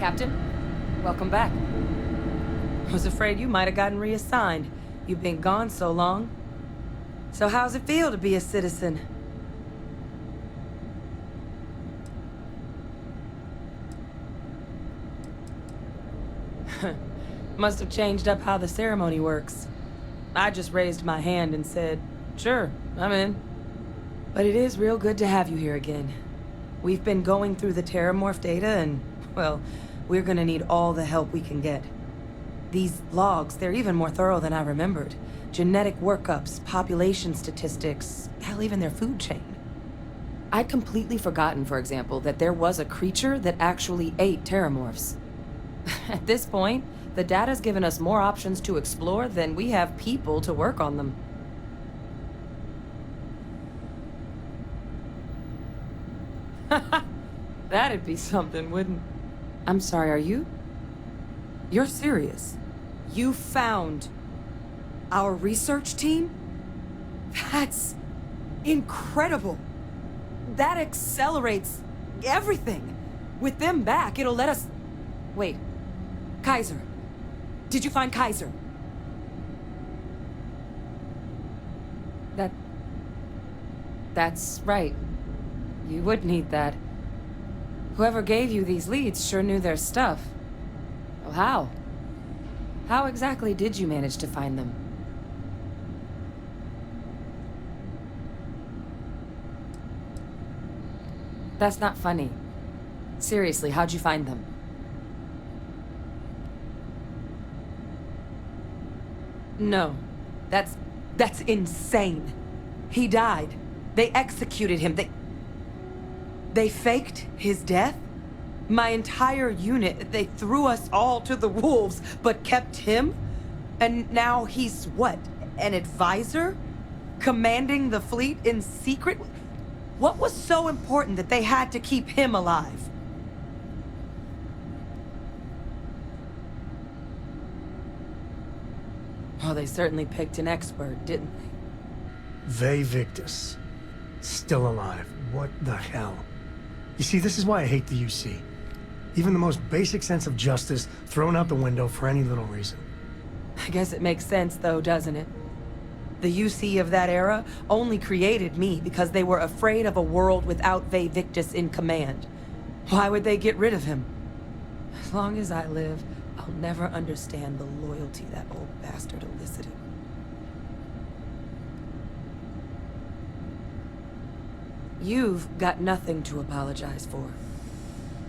Captain, welcome back. Was afraid you might have gotten reassigned. You've been gone so long. So how's it feel to be a citizen? Must have changed up how the ceremony works. I just raised my hand and said, sure, I'm in. But it is real good to have you here again. We've been going through the Terramorph data and, well, we're gonna need all the help we can get. These logs, they're even more thorough than I remembered. Genetic workups, population statistics, hell, even their food chain. I'd completely forgotten, for example, that there was a creature that actually ate Terramorphs. At this point, the data's given us more options to explore than we have people to work on them. That'd be something, wouldn't... I'm sorry, are you? You're serious? You found our research team? That's incredible. That accelerates everything. With them back, it'll let us... Wait. Kaiser. Did you find Kaiser? That's right. You would need that. Whoever gave you these leads sure knew their stuff. Well, how? How exactly did you manage to find them? That's not funny. Seriously, how'd you find them? No. That's insane. He died. They executed him. They faked his death? My entire unit, they threw us all to the wolves, but kept him? And now he's what? An advisor? Commanding the fleet in secret? What was so important that they had to keep him alive? Well, they certainly picked an expert, didn't they? Vae Victus. Still alive. What the hell? You see, this is why I hate the UC. Even the most basic sense of justice thrown out the window for any little reason. I guess it makes sense, though, doesn't it? The UC of that era only created me because they were afraid of a world without Vae Victus in command. Why would they get rid of him? As long as I live, I'll never understand the loyalty that old bastard elicited. You've got nothing to apologize for.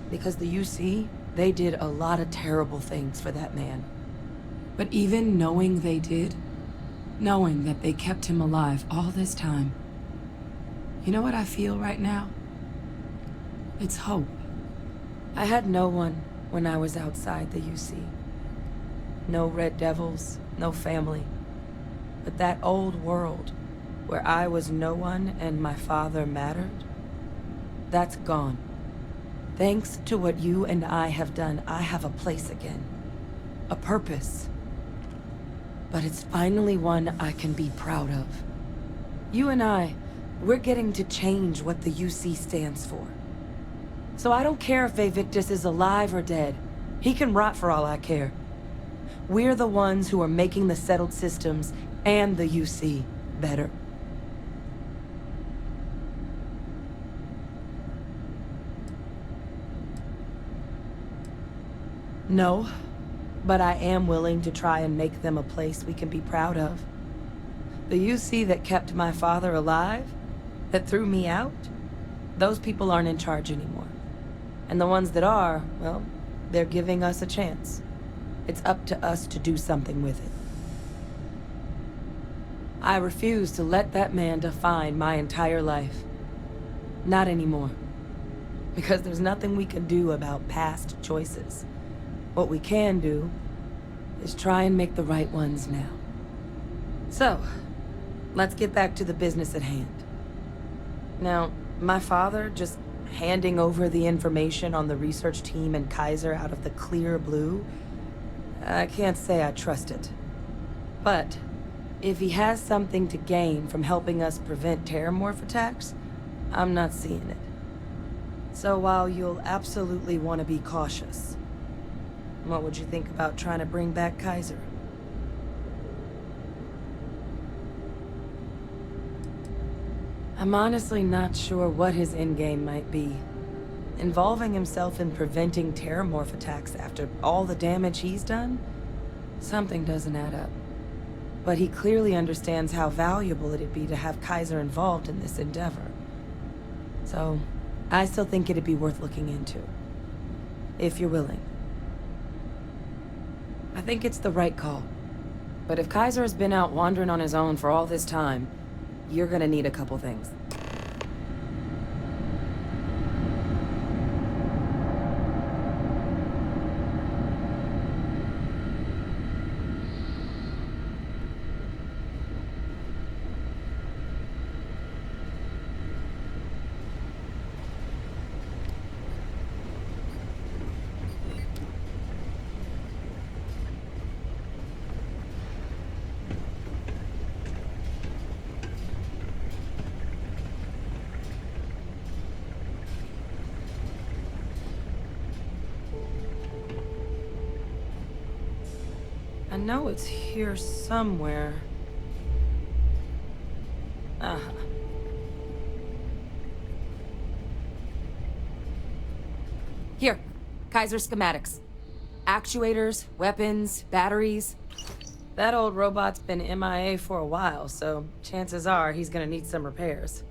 Because the UC, they did a lot of terrible things for that man. But even knowing they did, knowing that they kept him alive all this time, you know what I feel right now? It's hope. I had no one when I was outside the UC. No Red Devils, no family. But that old world, where I was no one and my father mattered, that's gone. Thanks to what you and I have done, I have a place again. A purpose. But it's finally one I can be proud of. You and I, we're getting to change what the UC stands for. So I don't care if Vae Victus is alive or dead. He can rot for all I care. We're the ones who are making the settled systems and the UC better. No, but I am willing to try and make them a place we can be proud of. The UC that kept my father alive, that threw me out, those people aren't in charge anymore. And the ones that are, well, they're giving us a chance. It's up to us to do something with it. I refuse to let that man define my entire life. Not anymore. Because there's nothing we can do about past choices. What we can do is try and make the right ones now. So, let's get back to the business at hand. Now, my father just handing over the information on the research team and Kaiser out of the clear blue, I can't say I trust it. But if he has something to gain from helping us prevent Terramorph attacks, I'm not seeing it. So while you'll absolutely want to be cautious, What would you think about trying to bring back Kaiser? I'm honestly not sure what his endgame might be. Involving himself in preventing terramorph attacks after all the damage he's done? Something doesn't add up. But he clearly understands how valuable it'd be to have Kaiser involved in this endeavor. So, I still think it'd be worth looking into. If you're willing. I think it's the right call. But if Kaiser has been out wandering on his own for all this time, you're gonna need a couple things. I know it's here somewhere. Uh-huh. Here, Kaiser schematics. Actuators, weapons, batteries. That old robot's been MIA for a while, so chances are he's gonna need some repairs.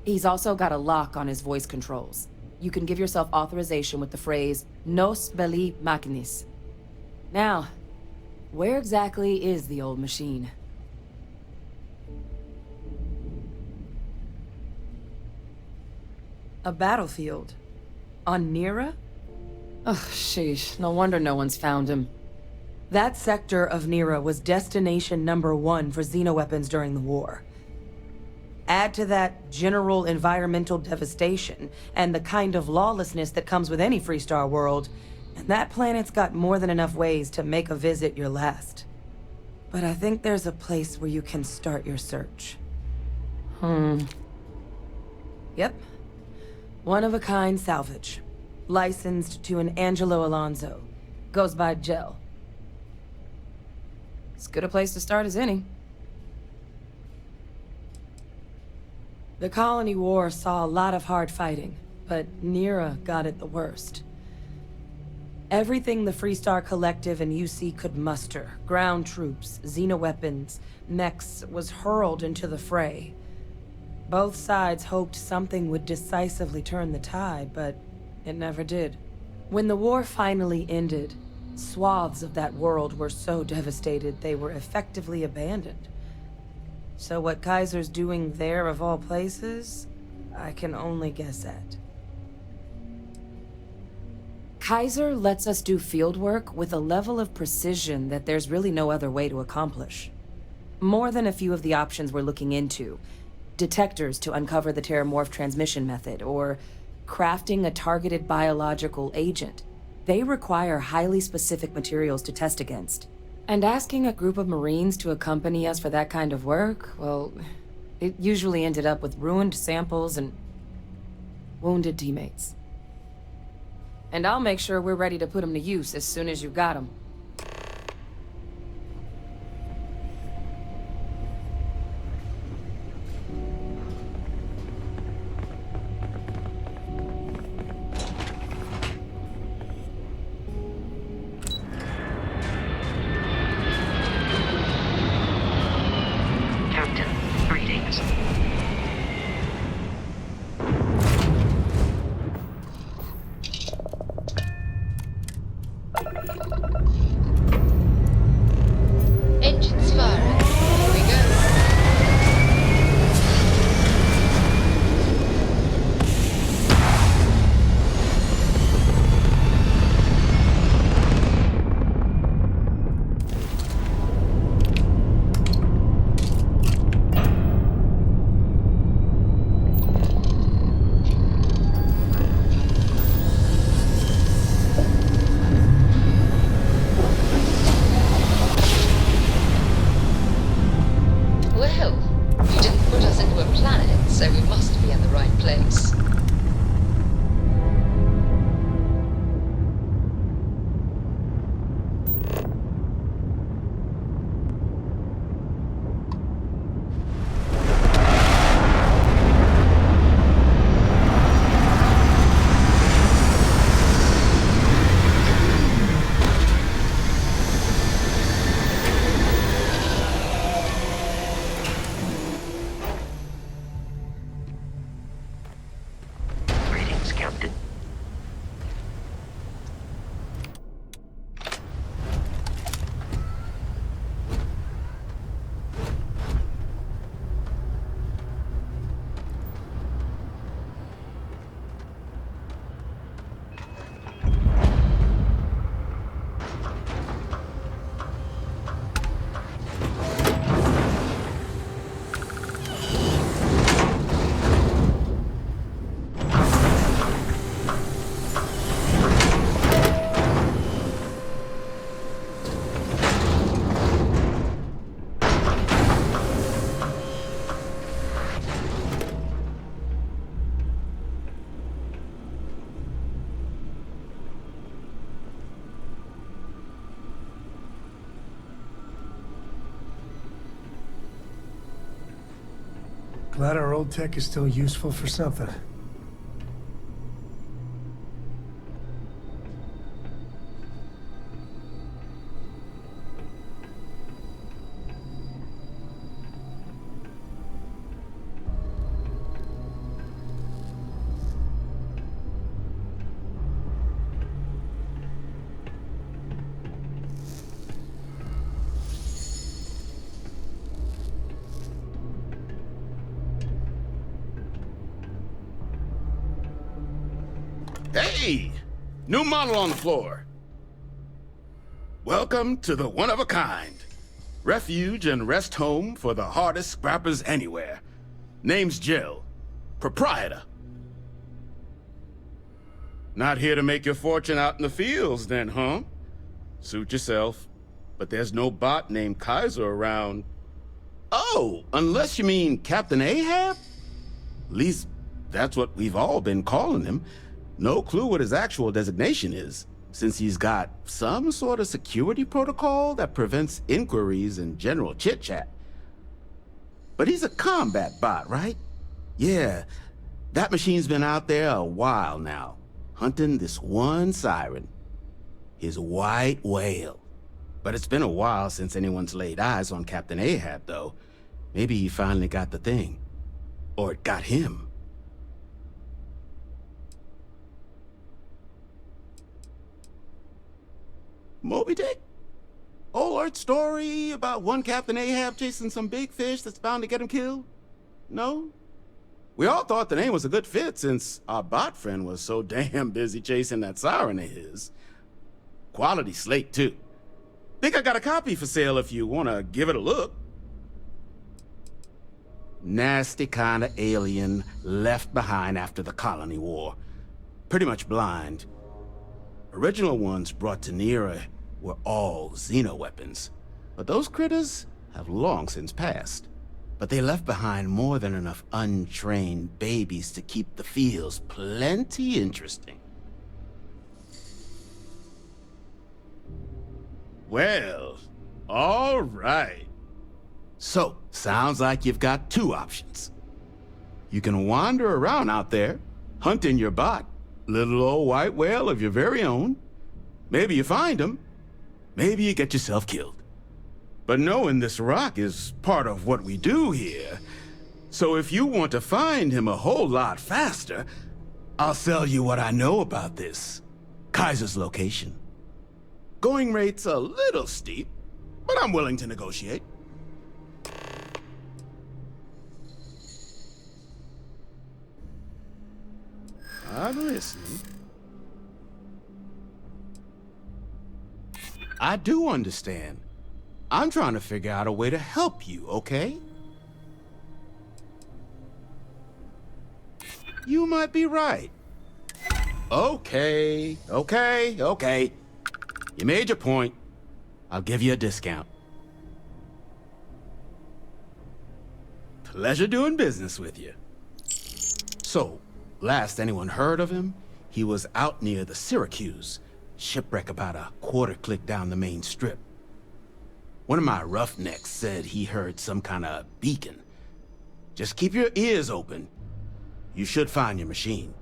He's also got a lock on his voice controls. You can give yourself authorization with the phrase, Nos belli machinis. Now, where exactly is the old machine? A battlefield. On Nira? Ugh, sheesh. No wonder no one's found him. That sector of Nira was destination #1 for xenoweapons during the war. Add to that general environmental devastation and the kind of lawlessness that comes with any Freestar world, and that planet's got more than enough ways to make a visit your last. But I think there's a place where you can start your search. Yep. One-of-a-kind salvage. Licensed to an Angelo Alonso. Goes by Gel. As good a place to start as any. The Colony War saw a lot of hard fighting, but Nira got it the worst. Everything the Freestar Collective and UC could muster, ground troops, xenoweapons, mechs, was hurled into the fray. Both sides hoped something would decisively turn the tide, but it never did. When the war finally ended, swaths of that world were so devastated they were effectively abandoned. So what Kaiser's doing there of all places, I can only guess at. Kaiser lets us do field work with a level of precision that there's really no other way to accomplish. More than a few of the options we're looking into. Detectors to uncover the terramorph transmission method, or crafting a targeted biological agent. They require highly specific materials to test against. And asking a group of Marines to accompany us for that kind of work, well, it usually ended up with ruined samples and wounded teammates. And I'll make sure we're ready to put them to use as soon as you've got them. Glad our old tech is still useful for something. Hey! New model on the floor. Welcome to the one-of-a-kind. Refuge and rest home for the hardest scrappers anywhere. Name's Jill. Proprietor. Not here to make your fortune out in the fields then, huh? Suit yourself. But there's no bot named Kaiser around. Oh, unless you mean Captain Ahab? At least, that's what we've all been calling him. No clue what his actual designation is, since he's got some sort of security protocol that prevents inquiries and general chit-chat. But he's a combat bot, right? Yeah, that machine's been out there a while now, hunting this one siren, his white whale. But it's been a while since anyone's laid eyes on Captain Ahab, though. Maybe he finally got the thing. Or it got him. Moby Dick? Old Earth story about one Captain Ahab chasing some big fish that's bound to get him killed? No? We all thought the name was a good fit since our bot friend was so damn busy chasing that siren of his. Quality slate, too. Think I got a copy for sale if you want to give it a look. Nasty kind of alien left behind after the Colony War. Pretty much blind. Original ones brought to Nera were all xeno-weapons, but those critters have long since passed. But they left behind more than enough untrained babies to keep the fields plenty interesting. Well, all right. So, sounds like you've got two options. You can wander around out there, hunting your bot, little old white whale of your very own. Maybe you find him. Maybe you get yourself killed. But knowing this rock is part of what we do here. So if you want to find him a whole lot faster, I'll sell you what I know about this. Kaiser's location. Going rate's a little steep, but I'm willing to negotiate. I'm listening. I do understand. I'm trying to figure out a way to help you, okay? You might be right. Okay. You made your point. I'll give you a discount. Pleasure doing business with you. So, last anyone heard of him, he was out near the Syracuse. Shipwreck about a quarter-click down the main strip. One of my roughnecks said he heard some kind of beacon. Just keep your ears open. You should find your machine.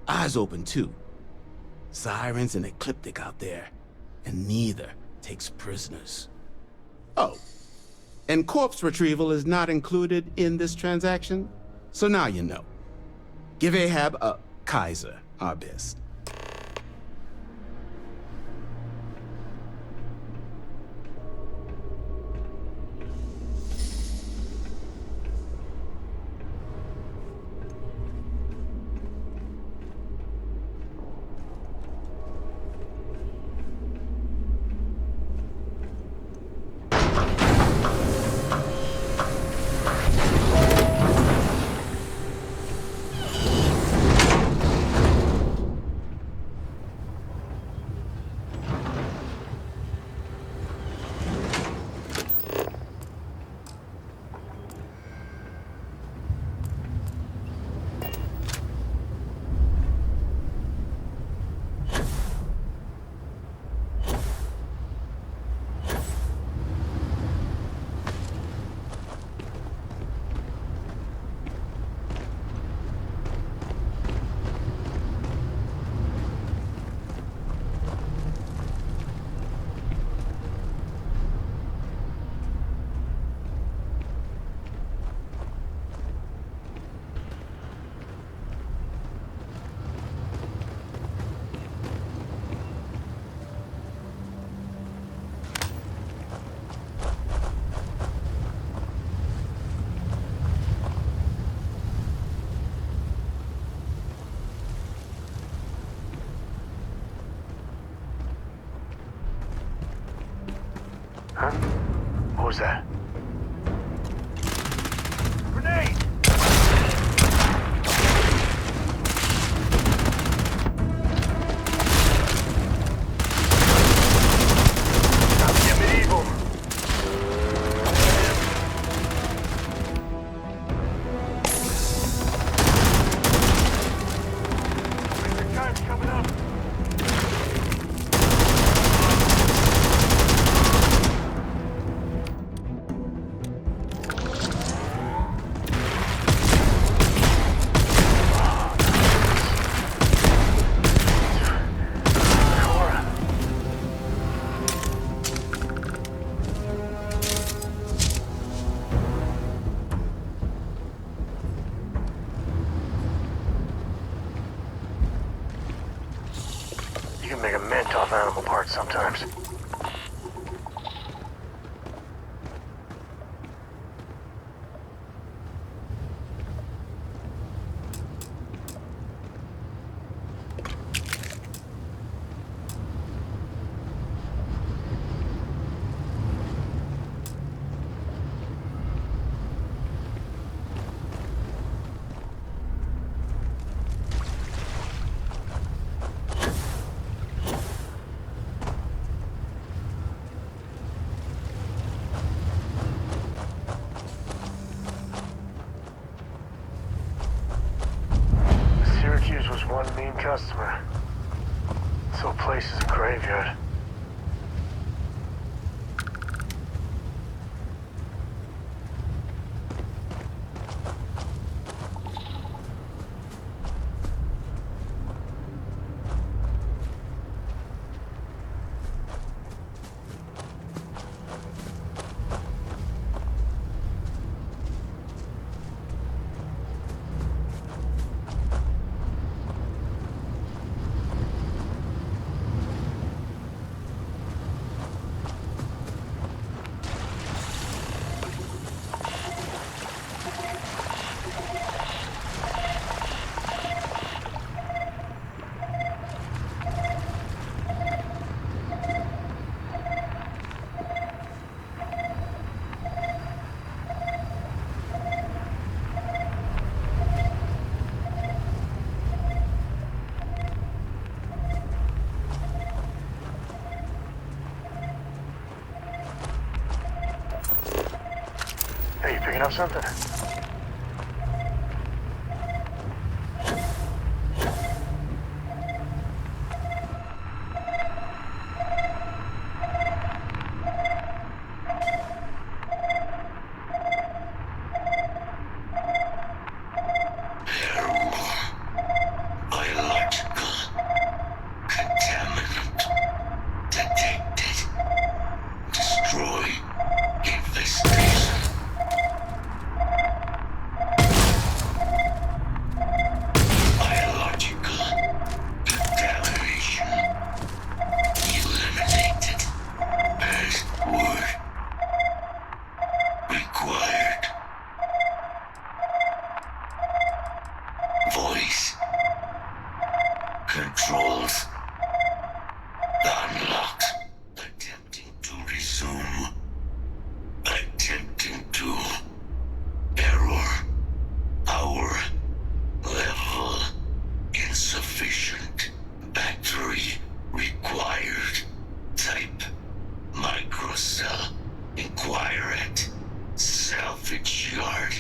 Eyes open, too. Sirens and Ecliptic out there, and neither takes prisoners. Oh, and corpse retrieval is not included in this transaction, so now you know. Give Ahab a Kaiser our best. Huh? What was that? Grenade! Time to get medieval. Winter time's coming up. You can make a mint off animal parts sometimes. Syracuse was one mean customer. This whole place is a graveyard. Hey, you picking up something? Biological contaminant detected. Destroy infestation. Biological contamination eliminated. Password required. Voice controls unlocked. Attempting to resume. Attempting to. Error. Power level insufficient. Battery required. Type microcell. Inquire at salvage yard.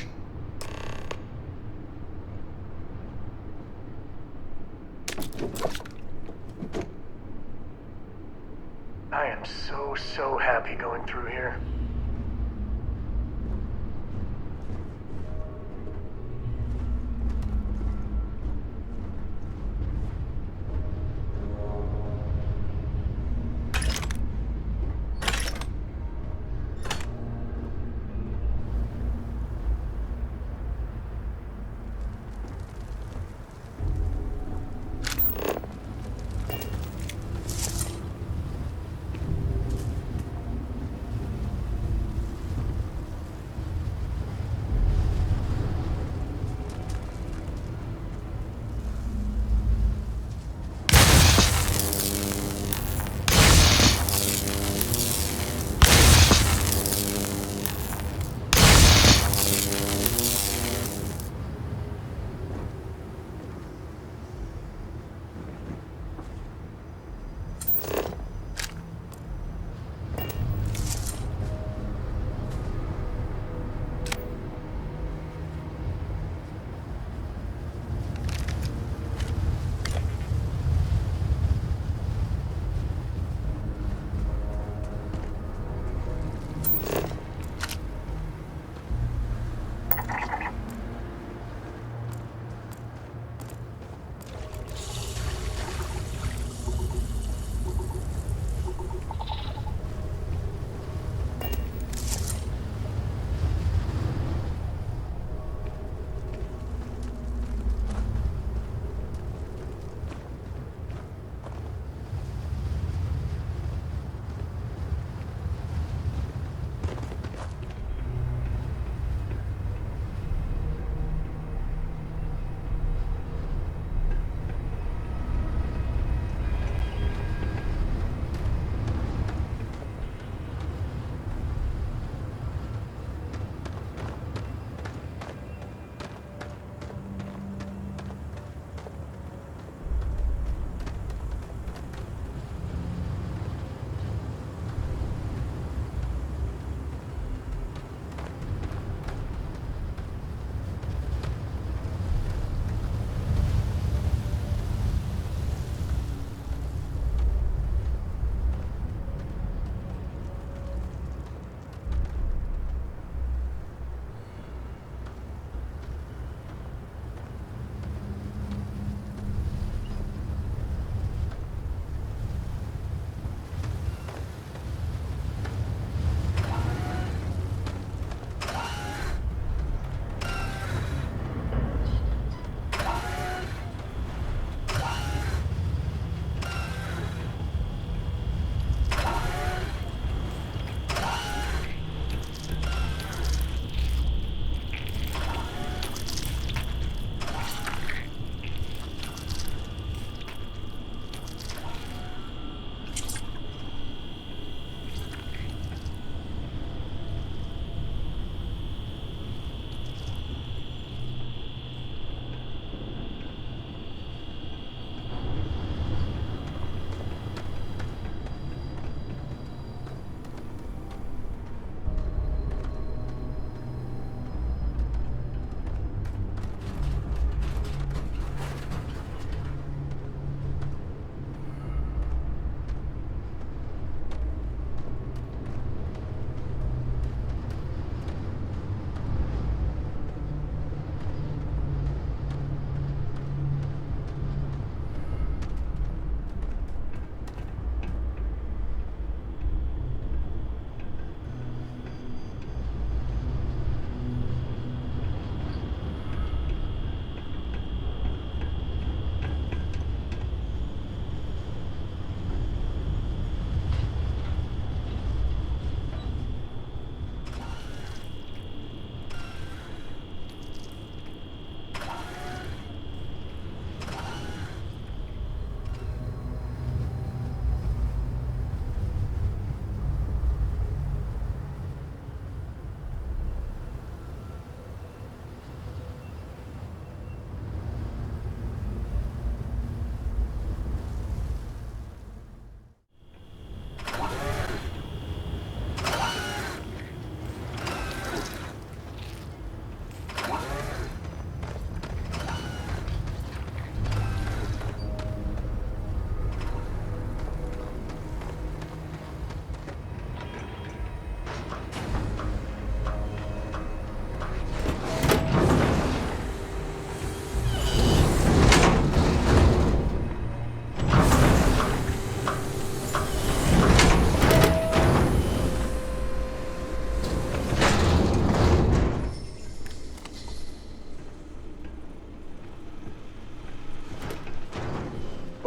I am so happy going through here.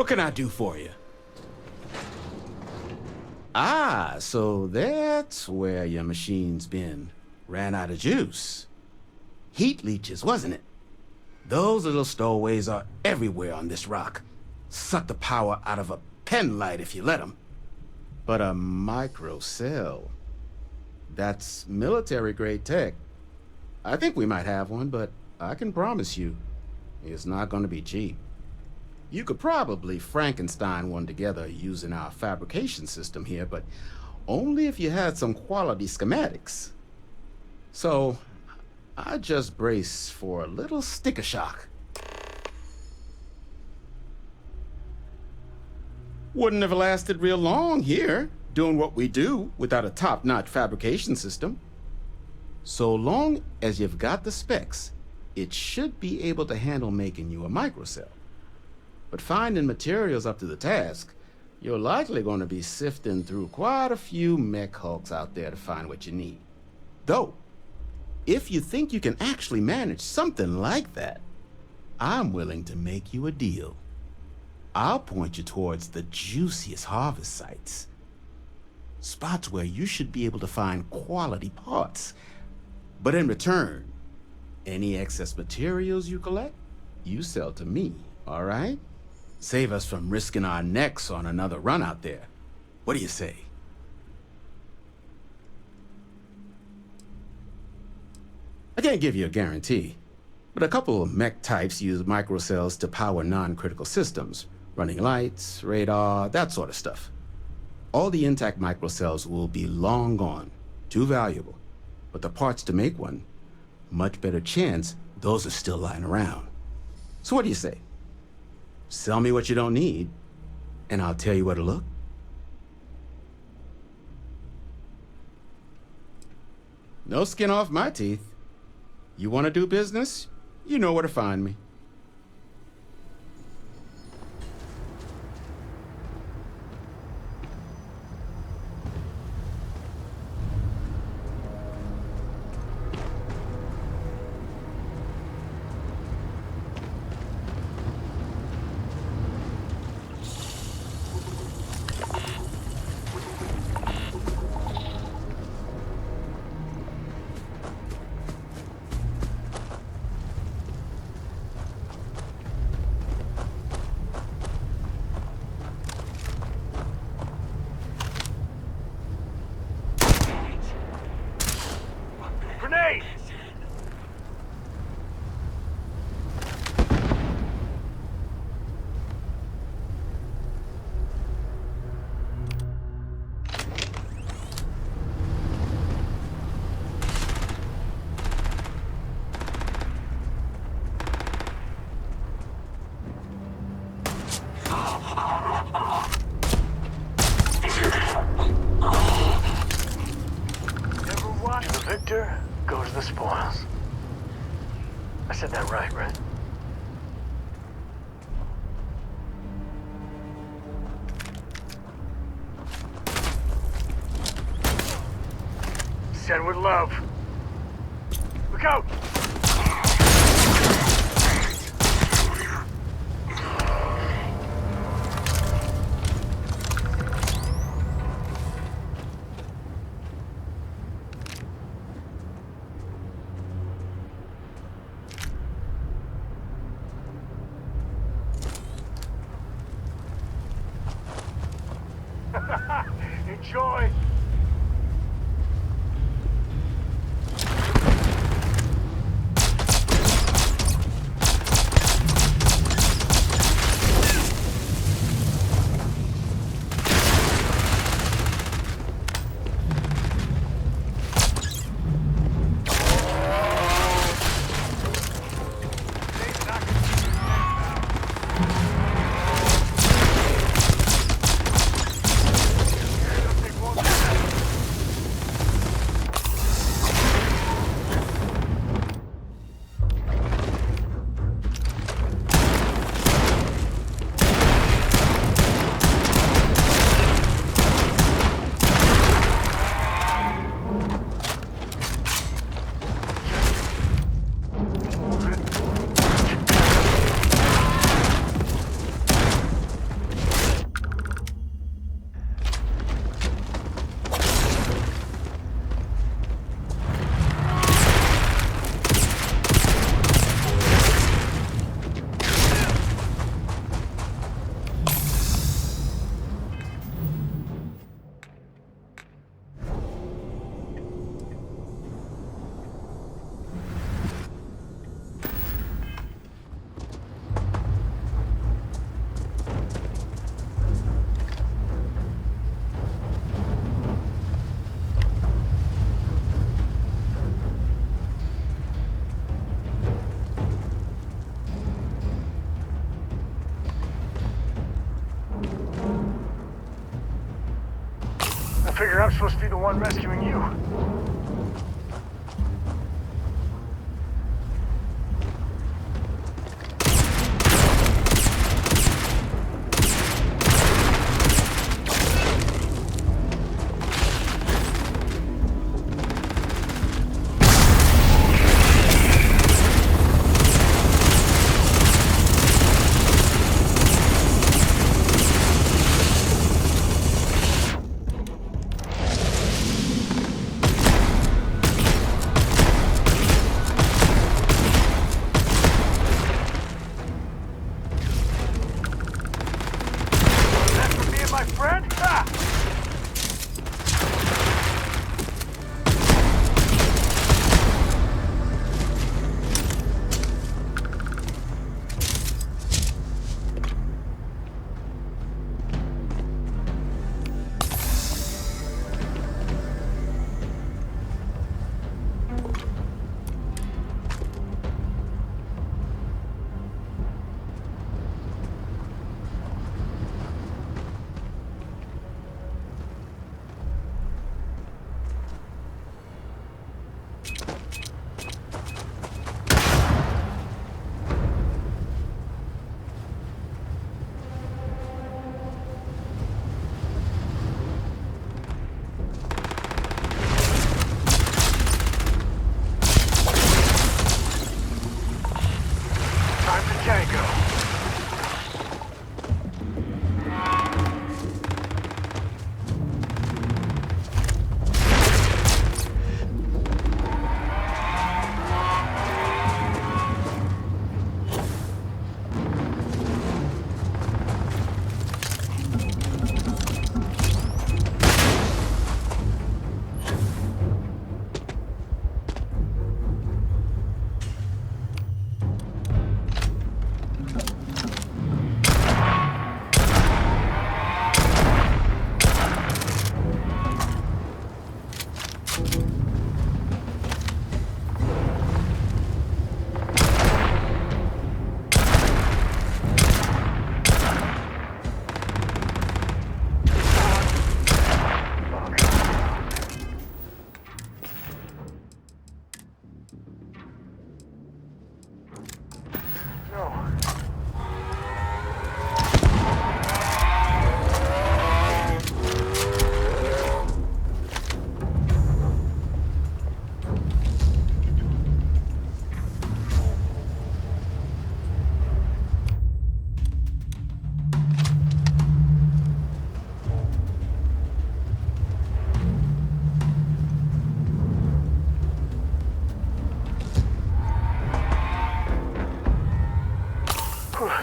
What can I do for you? Ah, so that's where your machine's been. Ran out of juice. Heat leeches, wasn't it? Those little stowaways are everywhere on this rock. Suck the power out of a pen light if you let them. But a microcell, that's military-grade tech. I think we might have one, but I can promise you, it's not going to be cheap. You could probably Frankenstein one together using our fabrication system here, but only if you had some quality schematics. So, I just brace for a little sticker shock. Wouldn't have lasted real long here, doing what we do without a top-notch fabrication system. So long as you've got the specs, it should be able to handle making you a microcell. But finding materials up to the task, you're likely going to be sifting through quite a few mech hulks out there to find what you need. Though, if you think you can actually manage something like that, I'm willing to make you a deal. I'll point you towards the juiciest harvest sites. Spots where you should be able to find quality parts. But in return, any excess materials you collect, you sell to me, all right? Save us from risking our necks on another run out there. What do you say? I can't give you a guarantee, but a couple of mech types use microcells to power non-critical systems, running lights, radar, that sort of stuff. All the intact microcells will be long gone, too valuable. But the parts to make one, much better chance those are still lying around. So what do you say? Sell me what you don't need, and I'll tell you where to look. No skin off my teeth. You want to do business? You know where to find me. Go to the spoils. I said that right? Said with love. Look out! Enjoy! Figure I'm supposed to be the one rescuing you.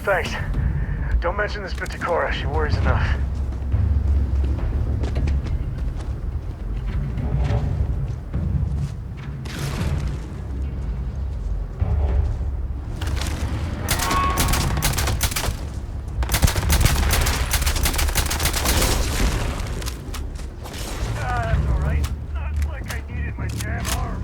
Thanks. Don't mention this bit to Cora. She worries enough. That's all right. Not like I needed my damn arm.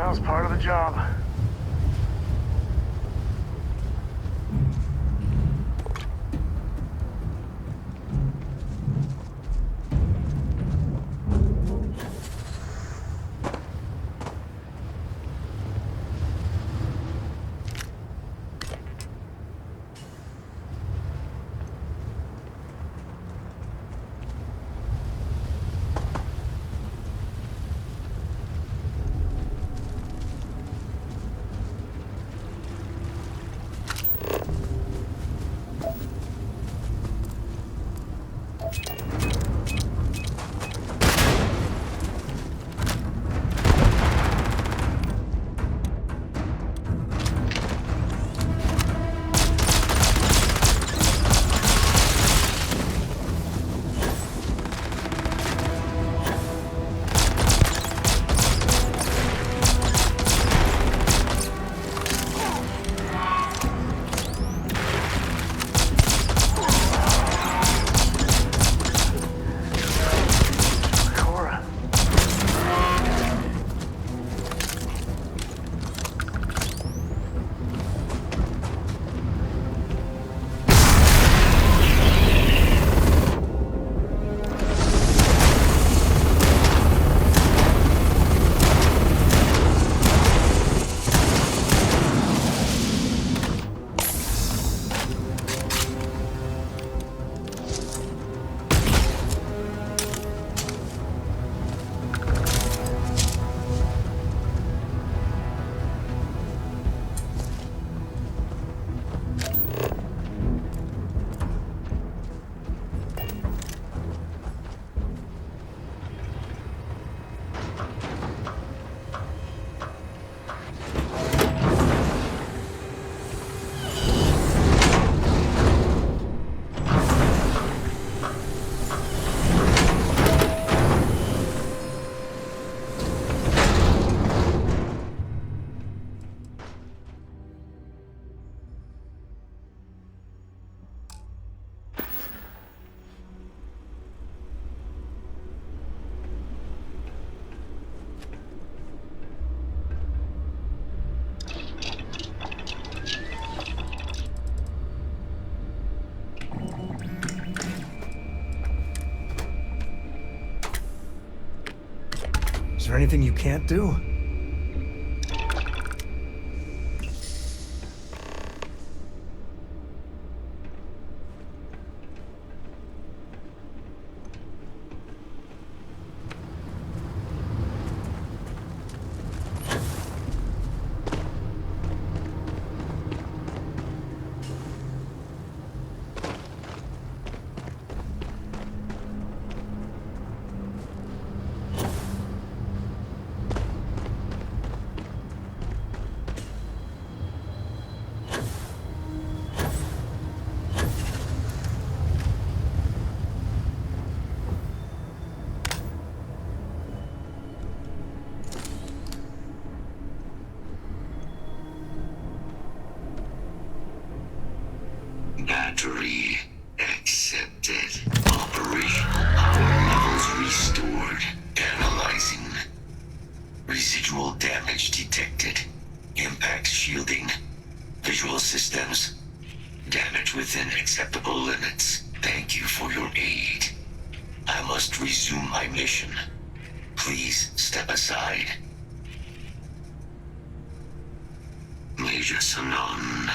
That was part of the job. Is there anything you can't do? Battery accepted. Operational power levels restored. Analyzing. Residual damage detected. Impact shielding. Visual systems. Damage within acceptable limits. Thank you for your aid. I must resume my mission. Please step aside. Major Sanon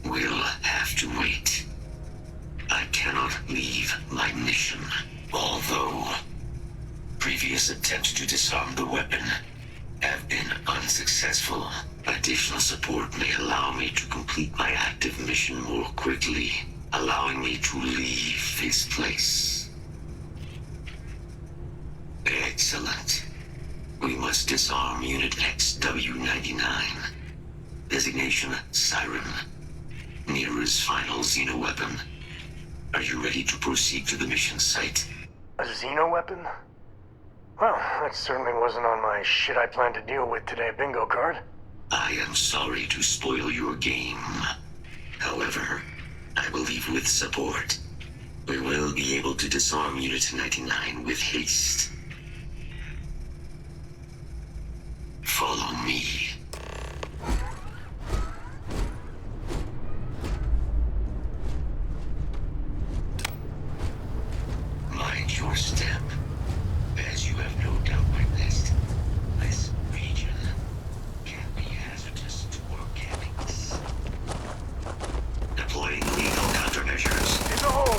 will have to wait. I cannot leave my mission. Although previous attempts to disarm the weapon have been unsuccessful, additional support may allow me to complete my active mission more quickly, allowing me to leave this place. Excellent. We must disarm Unit XW-99. Designation Siren. Nearest final Xeno weapon. Are you ready to proceed to the mission site? A Xeno weapon? Well, that certainly wasn't on my shit I plan to deal with today bingo card. I am sorry to spoil your game. However, I believe with support, we will be able to disarm Unit 99 with haste. Follow me. Mind your step. As you have no doubt witnessed, this region can be hazardous to organics. Deploying lethal countermeasures. In the hole!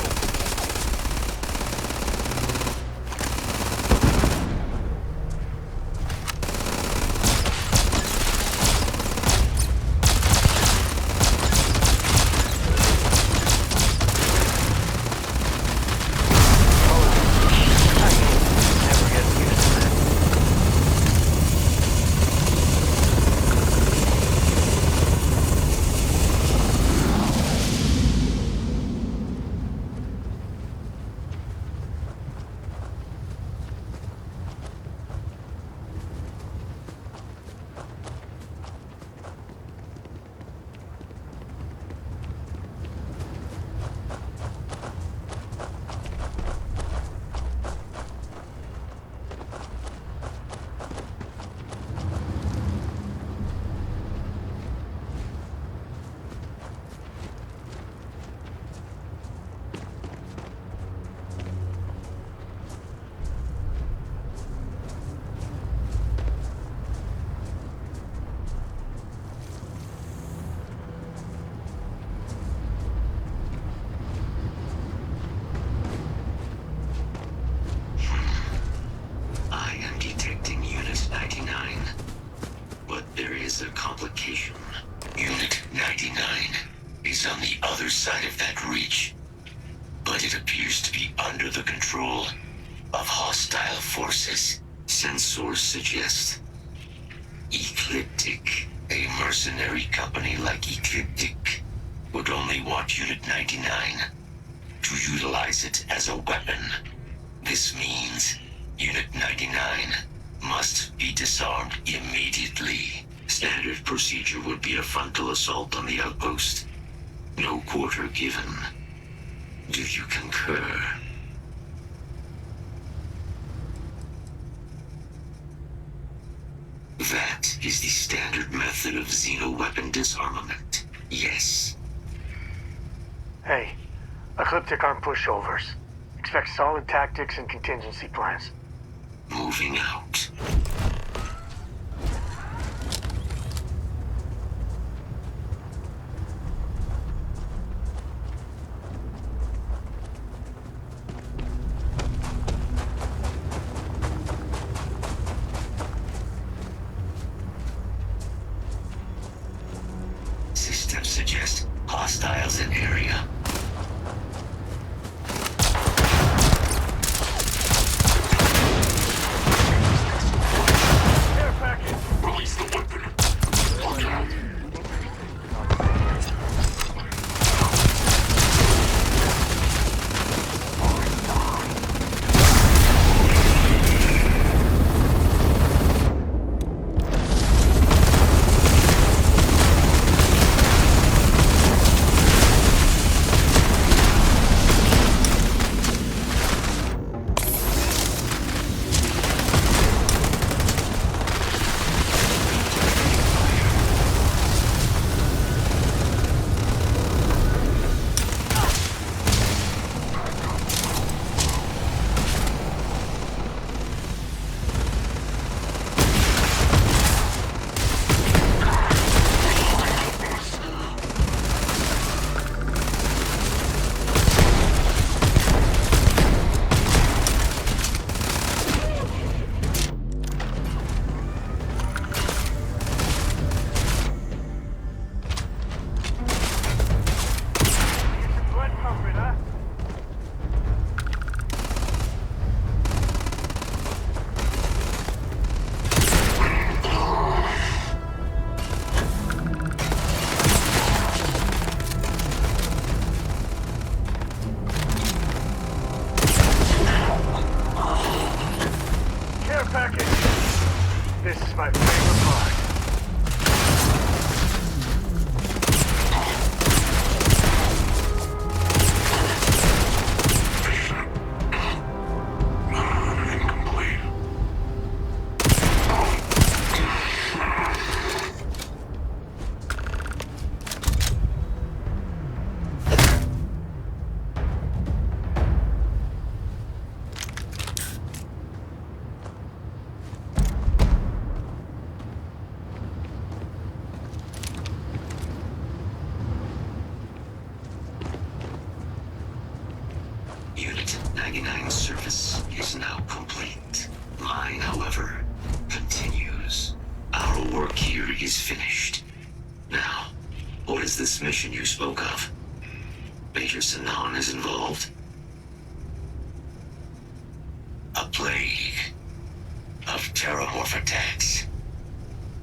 I am detecting Unit 99. But there is a complication. Unit 99 is on the other side of that reach. But it appears to be under the control of hostile forces. Sensors suggest Ecliptic, a mercenary company like Ecliptic, would only want Unit 99 to utilize it as a weapon. This means Unit 99 must be disarmed immediately. Standard procedure would be a frontal assault on the outpost. No quarter given. Do you concur? That is the standard method of xeno-weapon disarmament. Yes. Hey, Ecliptic aren't pushovers. Expect solid tactics and contingency plans. Moving out. Systems suggest hostiles in area. Release the weapon. Look out. is finished. Now, what is this mission you spoke of? Major Sanan is involved? A plague of terramorph attacks.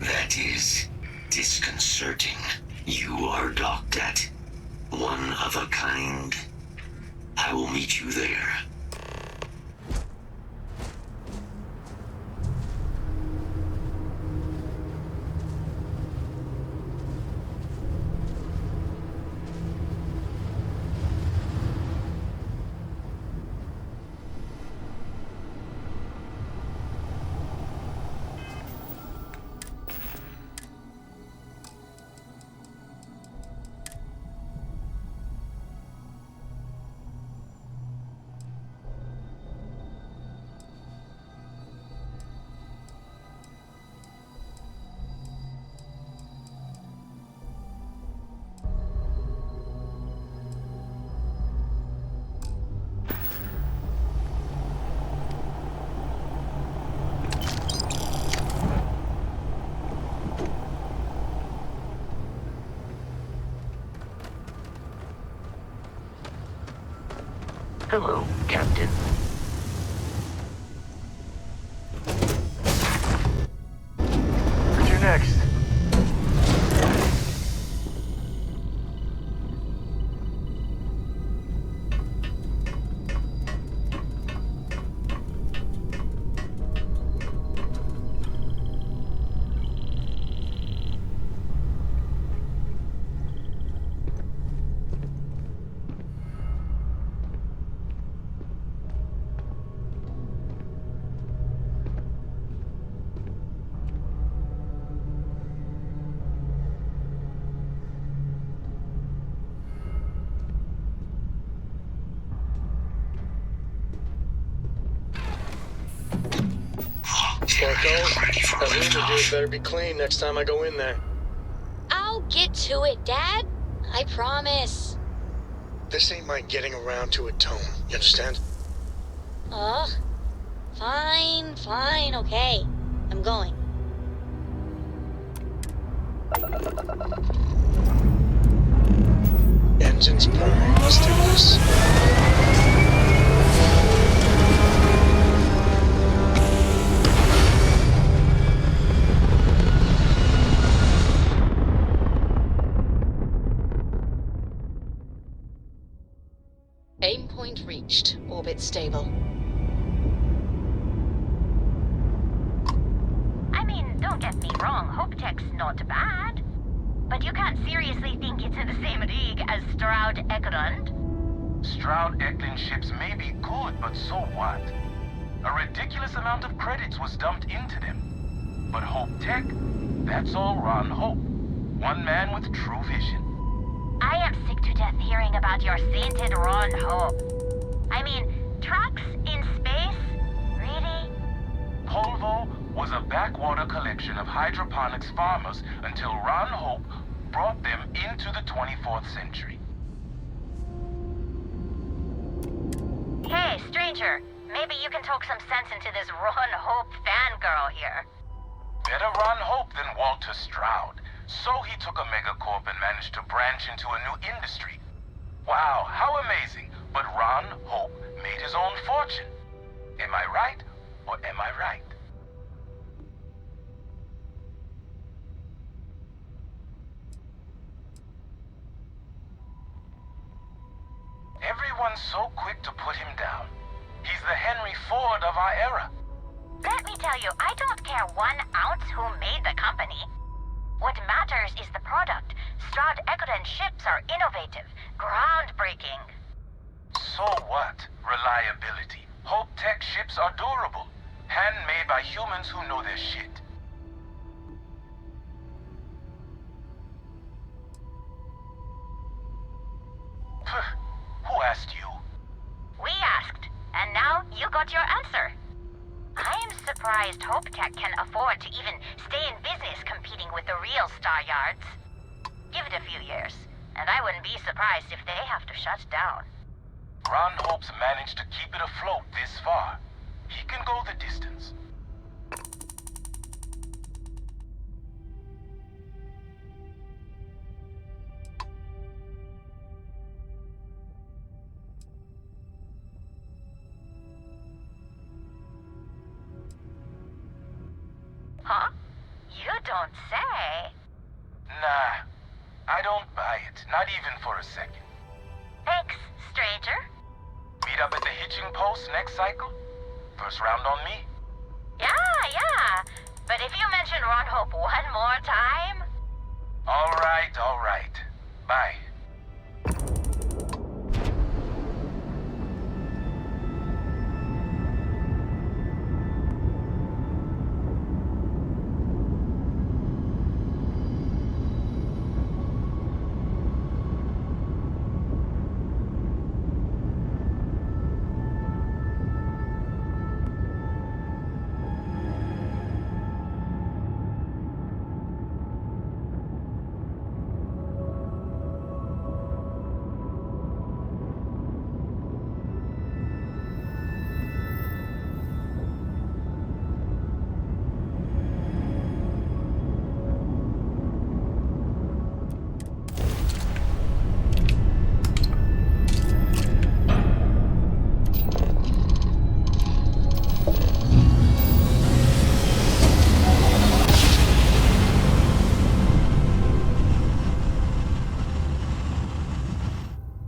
That is disconcerting. You are docked at one of a kind. I will meet you there. Hello, Captain. You're next. That room of yours better be clean next time I go in there. I'll get to it, Dad. I promise. This ain't my getting around to it tone, you understand? Ugh. Fine, okay. I'm going. Engines purring, let's do this. Aim point reached. Orbit stable. I mean, don't get me wrong, Hope Tech's not bad. But you can't seriously think it's in the same league as Stroud Eklund. Stroud Eklund ships may be good, but so what? A ridiculous amount of credits was dumped into them. But Hope Tech, that's all Ron Hope. One man with true vision. I am sick to death hearing about your sainted Ron Hope. I mean, trucks in space? Really? Polvo was a backwater collection of hydroponics farmers until Ron Hope brought them into the 24th century. Hey, stranger. Maybe you can talk some sense into this Ron Hope fangirl here. Better Ron Hope than Walter Stroud. So he took a megacorp and managed to branch into a new industry. Wow, how amazing. But Ron Hope made his own fortune. Am I right, or am I right? Everyone's so quick to put him down. He's the Henry Ford of our era. Let me tell you, I don't care 1 ounce who made the company. What matters is the product. Stroud Eklund ships are innovative, groundbreaking. So what? Reliability. Hope Tech ships are durable. Handmade by humans who know their shit. Who asked you? We asked, and now you got your answer. I am surprised Hope Tech can afford to even stay in business competing with the real Star Yards. Give it a few years, and I wouldn't be surprised if they have to shut down. Ron Hope's managed to keep it afloat this far. He can go the distance. don't say. Nah, I don't buy it. Not even for a second. Thanks, stranger. Meet up at the hitching post next cycle? First round on me? Yeah. But if you mention Ron Hope one more time... All right. Bye.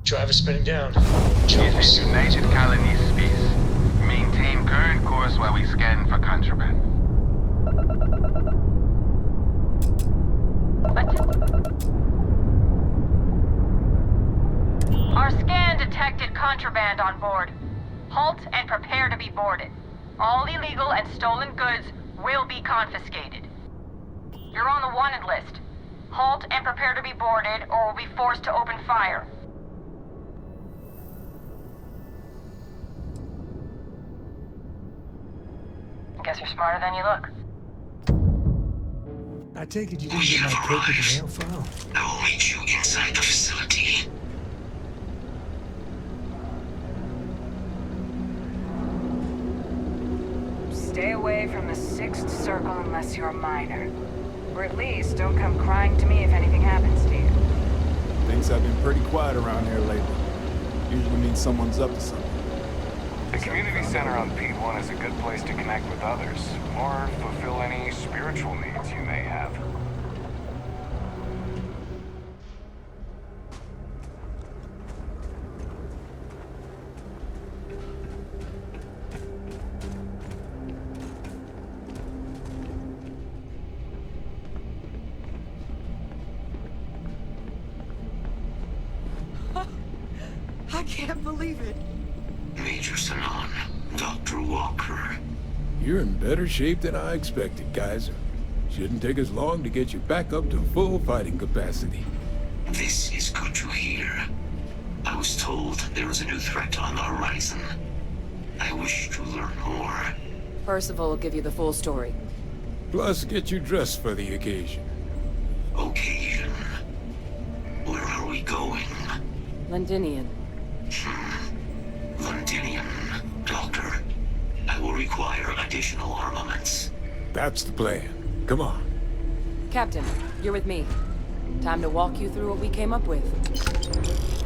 Driver spinning down. Is a United Colony space. Maintain current course while we scan for contraband. Our scan detected contraband on board. Halt and prepare to be boarded. All illegal and stolen goods will be confiscated. You're on the wanted list. Halt and prepare to be boarded, or we'll be forced to open fire. Guess you're smarter than you look. I take it you didn't get my cake with the mail file? I will meet you inside the facility. Stay away from the Sixth Circle unless you're a minor. Or at least don't come crying to me if anything happens to you. Things have been pretty quiet around here lately. Usually means someone's up to something. The community center on P1 is a good place to connect with others, or fulfill any spiritual needs you may have. I can't believe it. Major Sanon, Dr. Walker. You're in better shape than I expected, Kaiser. Shouldn't take us long to get you back up to full fighting capacity. This is good to hear. I was told there was a new threat on the horizon. I wish to learn more. Percival will give you the full story. Plus, get you dressed for the occasion. Occasion. Where are we going? Londinian. Londinian, Doctor. I will require additional armaments. That's the plan. Come on. Captain, you're with me. Time to walk you through what we came up with.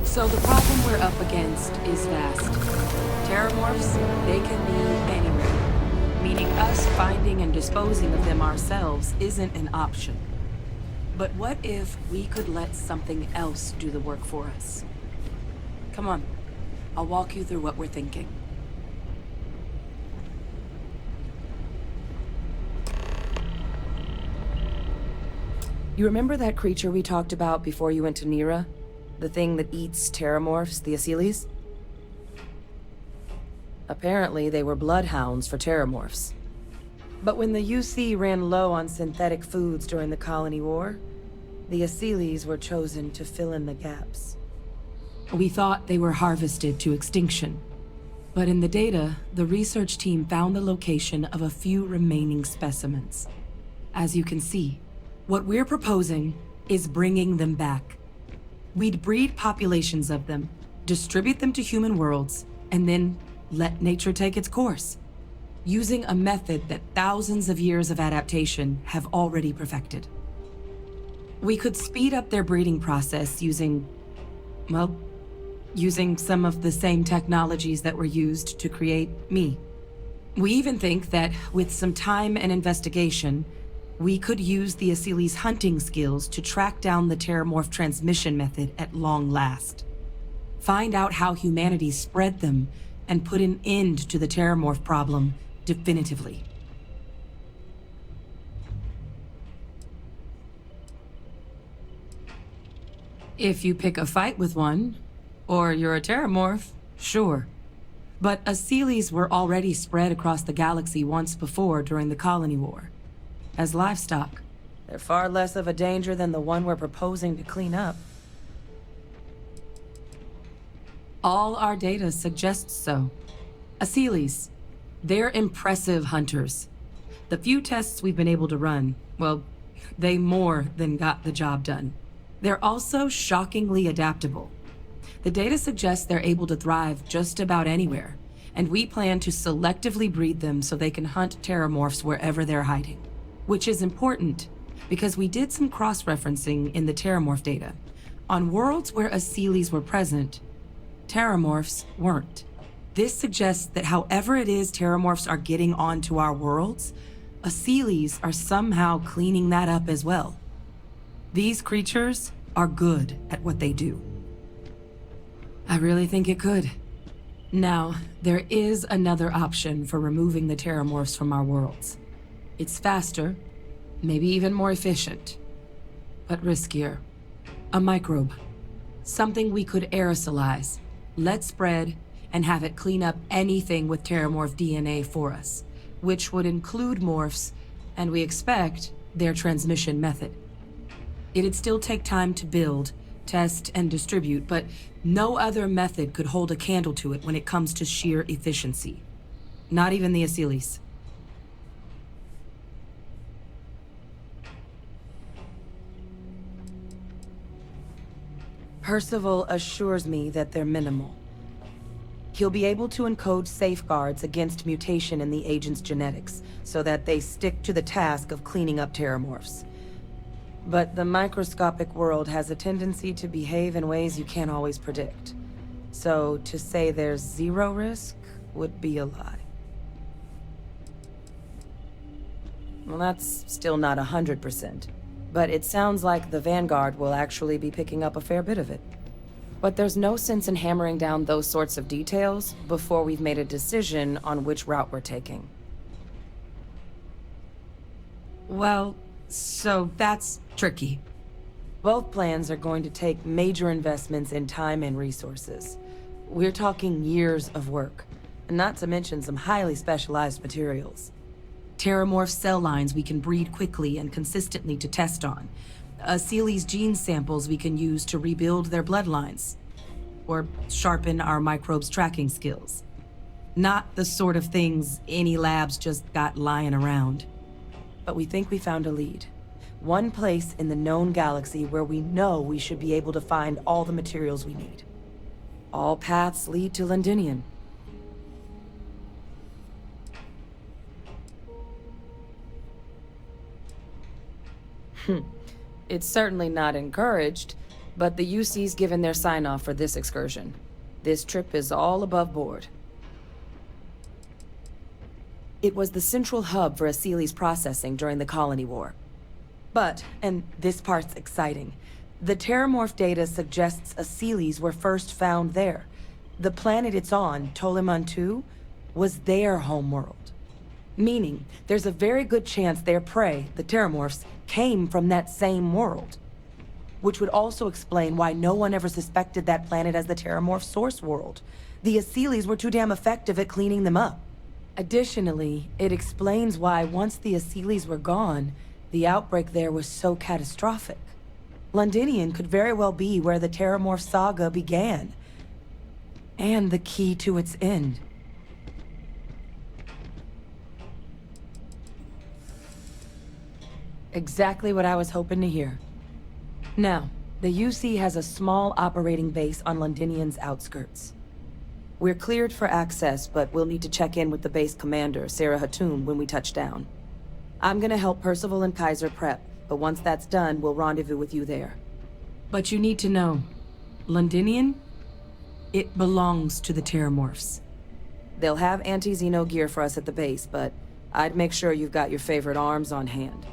So the problem we're up against is vast. Terramorphs, they can be anywhere. Meaning us finding and disposing of them ourselves isn't an option. But what if we could let something else do the work for us? Come on. I'll walk you through what we're thinking. You remember that creature we talked about before you went to Nira? The thing that eats terramorphs, the Asylees? Apparently, they were bloodhounds for terramorphs. But when the UC ran low on synthetic foods during the Colony War, the Asylees were chosen to fill in the gaps. We thought they were harvested to extinction. But in the data, the research team found the location of a few remaining specimens. As you can see, what we're proposing is bringing them back. We'd breed populations of them, distribute them to human worlds, and then let nature take its course, using a method that thousands of years of adaptation have already perfected. We could speed up their breeding process using some of the same technologies that were used to create me. We even think that with some time and investigation, We could use the Asili's hunting skills to track down the terramorph transmission method at long last. Find out how humanity spread them, and put an end to the terramorph problem definitively. If you pick a fight with one, or you're a terramorph, sure. But Asilis were already spread across the galaxy once before during the Colony War. As livestock. They're far less of a danger than the one we're proposing to clean up. All our data suggests so. Asilis, they're impressive hunters. The few tests we've been able to run, well, they more than got the job done. They're also shockingly adaptable. The data suggests they're able to thrive just about anywhere, and we plan to selectively breed them so they can hunt terramorphs wherever they're hiding. Which is important, because we did some cross-referencing in the terramorph data. On worlds where Asilis were present, terramorphs weren't. This suggests that however it is terramorphs are getting onto our worlds, Asilis are somehow cleaning that up as well. These creatures are good at what they do. I really think it could. Now, there is another option for removing the terramorphs from our worlds. It's faster, maybe even more efficient, but riskier. A microbe. Something we could aerosolize, let spread, and have it clean up anything with terramorph DNA for us, which would include morphs, and we expect their transmission method. It'd still take time to build, test, and distribute, but no other method could hold a candle to it when it comes to sheer efficiency. Not even the Asilis. Percival assures me that they're minimal. He'll be able to encode safeguards against mutation in the agent's genetics, so that they stick to the task of cleaning up terramorphs. But the microscopic world has a tendency to behave in ways you can't always predict. So to say there's zero risk would be a lie. Well, that's still not 100%. But it sounds like the Vanguard will actually be picking up a fair bit of it. But there's no sense in hammering down those sorts of details before we've made a decision on which route we're taking. Well, so that's tricky. Both plans are going to take major investments in time and resources. We're talking years of work, not to mention some highly specialized materials. Terramorph cell lines we can breed quickly and consistently to test on. Asili's gene samples we can use to rebuild their bloodlines. Or sharpen our microbes tracking skills. Not the sort of things any labs just got lying around. But we think we found a lead. One place in the known galaxy where we know we should be able to find all the materials we need. All paths lead to Londinium. It's certainly not encouraged, but the UC's given their sign-off for this excursion. This trip is all above board. It was the central hub for Asili's processing during the Colony War. But, and this part's exciting, the terramorph data suggests Asilis were first found there. The planet it's on, Toliman II, was their homeworld. Meaning, there's a very good chance their prey, the terramorphs, came from that same world. Which would also explain why no one ever suspected that planet as the terramorph source world. The Asilis were too damn effective at cleaning them up. Additionally, it explains why once the Asilis were gone, the outbreak there was so catastrophic. Londinium could very well be where the terramorph saga began. And the key to its end. Exactly what I was hoping to hear. Now, the UC has a small operating base on Londinium's outskirts. We're cleared for access, but we'll need to check in with the base commander, Sarah Hatoum, when we touch down. I'm gonna help Percival and Kaiser prep, but once that's done, we'll rendezvous with you there. But you need to know, Londinium, it belongs to the terramorphs. They'll have anti-Xeno gear for us at the base, but I'd make sure you've got your favorite arms on hand.